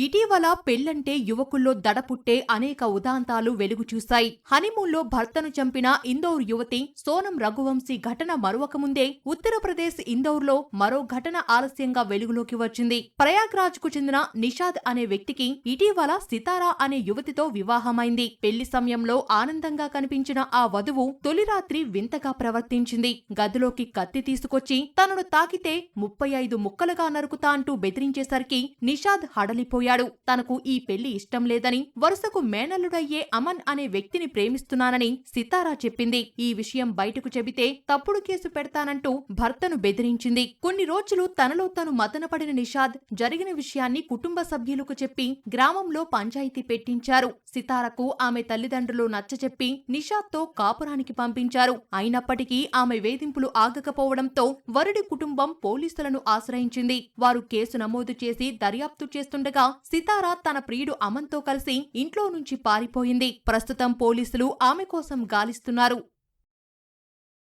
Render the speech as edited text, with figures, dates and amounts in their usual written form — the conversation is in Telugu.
ఇటీవల పెళ్లంటే యువకుల్లో దడపుట్టే అనేక ఉదాంతాలు వెలుగు చూశాయి. హనీమూన్లో భర్తను చంపిన ఇందౌర్ యువతి సోనం రఘువంశీ ఘటన మరువకముందే ఉత్తరప్రదేశ్ ఇందౌర్లో మరో ఘటన ఆలస్యంగా వెలుగులోకి వచ్చింది. ప్రయాగ్రాజ్ కు చెందిన నిషాద్ అనే వ్యక్తికి ఇటీవల సితారా అనే యువతితో వివాహమైంది. పెళ్లి సమయంలో ఆనందంగా కనిపించిన ఆ వధువు తొలి రాత్రి వింతగా ప్రవర్తించింది. గదిలోకి కత్తి తీసుకొచ్చి తనను తాకితే 35 ముక్కలుగా నరుకుతా అంటూ బెదిరించేసరికి నిషాద్ హడలిపోయాడు. తనకు ఈ పెళ్లి ఇష్టం లేదని, వరుసకు మేనల్లుడయ్యే అమన్ అనే వ్యక్తిని ప్రేమిస్తున్నానని సితారా చెప్పింది. ఈ విషయం బయటకు చెబితే తప్పుడు కేసు పెడతానంటూ భర్తను బెదిరించింది. కొన్ని రోజులు తనలో తాను మదనపడిన నిషాద్ జరిగిన విషయాన్ని కుటుంబ సభ్యులకు చెప్పి గ్రామంలో పంచాయతీ పెట్టించారు. సితారకు ఆమె తల్లిదండ్రులు నచ్చచెప్పి నిషాద్తో కాపురానికి పంపించారు. అయినప్పటికీ ఆమె వేధింపులు ఆగకపోవడంతో వరుడి కుటుంబం పోలీసులను ఆశ్రయించింది. వారు కేసు నమోదు చేసి దర్యాప్తు చేస్తుండగా సితారా తన ప్రియుడు అమన్తో కలిసి ఇంట్లో నుంచి పారిపోయింది. ప్రస్తుతం పోలీసులు ఆమె కోసం గాలిస్తున్నారు.